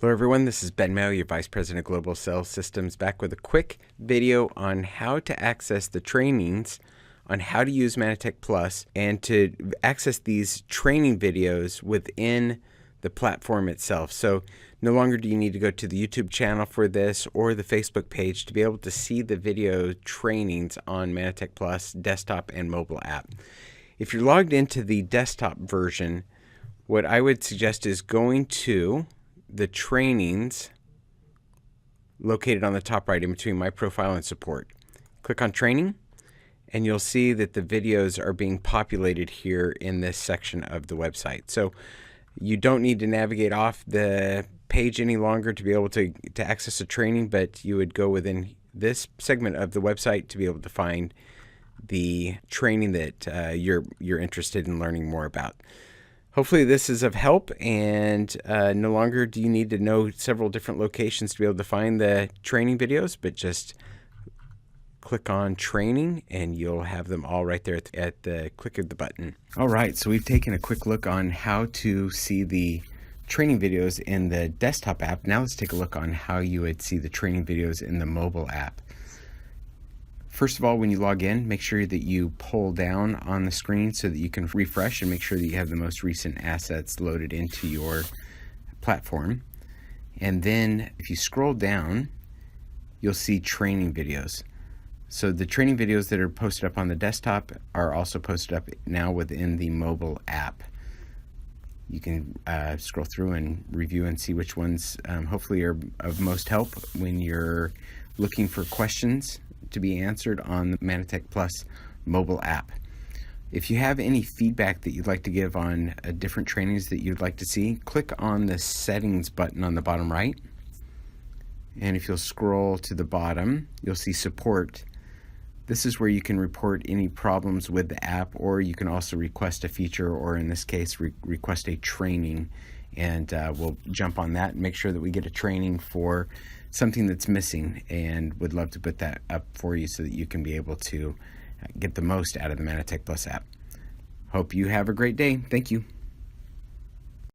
Hello everyone, this is Ben Mao, your Vice President of Global Sales Systems, back with a quick video on how to access the trainings on how to use Mannatech Plus and to access these training videos within the platform itself. So no longer do you need to go to the YouTube channel for this or the Facebook page to be able to see the video trainings on Mannatech Plus desktop and mobile app. If you're logged into the desktop version, what I would suggest is going to the trainings located on the top right in between my profile and support. Click on training and you'll see that the videos are being populated here in this section of the website. So you don't need to navigate off the page any longer to be able to access a training, but you would go within this segment of the website to be able to find the training that you're interested in learning more about. Hopefully this is of help, and no longer do you need to know several different locations to be able to find the training videos, but just click on training and you'll have them all right there at the click of the button. All right, so we've taken a quick look on how to see the training videos in the desktop app. Now let's take a look on how you would see the training videos in the mobile app. First of all, when you log in, make sure that you pull down on the screen so that you can refresh and make sure that you have the most recent assets loaded into your platform. And then if you scroll down, you'll see training videos. So the training videos that are posted up on the desktop are also posted up now within the mobile app. You can scroll through and review and see which ones hopefully are of most help when you're looking for questions to be answered on the Mannatech Plus mobile app. If you have any feedback that you'd like to give on different trainings that you'd like to see, click on the settings button on the bottom right. And if you'll scroll to the bottom, you'll see support. This is where you can report any problems with the app, or you can also request a feature, or in this case, request a training. And we'll jump on that and make sure that we get a training for something that's missing, and would love to put that up for you so that you can be able to get the most out of the Mannatech Plus app. Hope you have a great day. Thank you.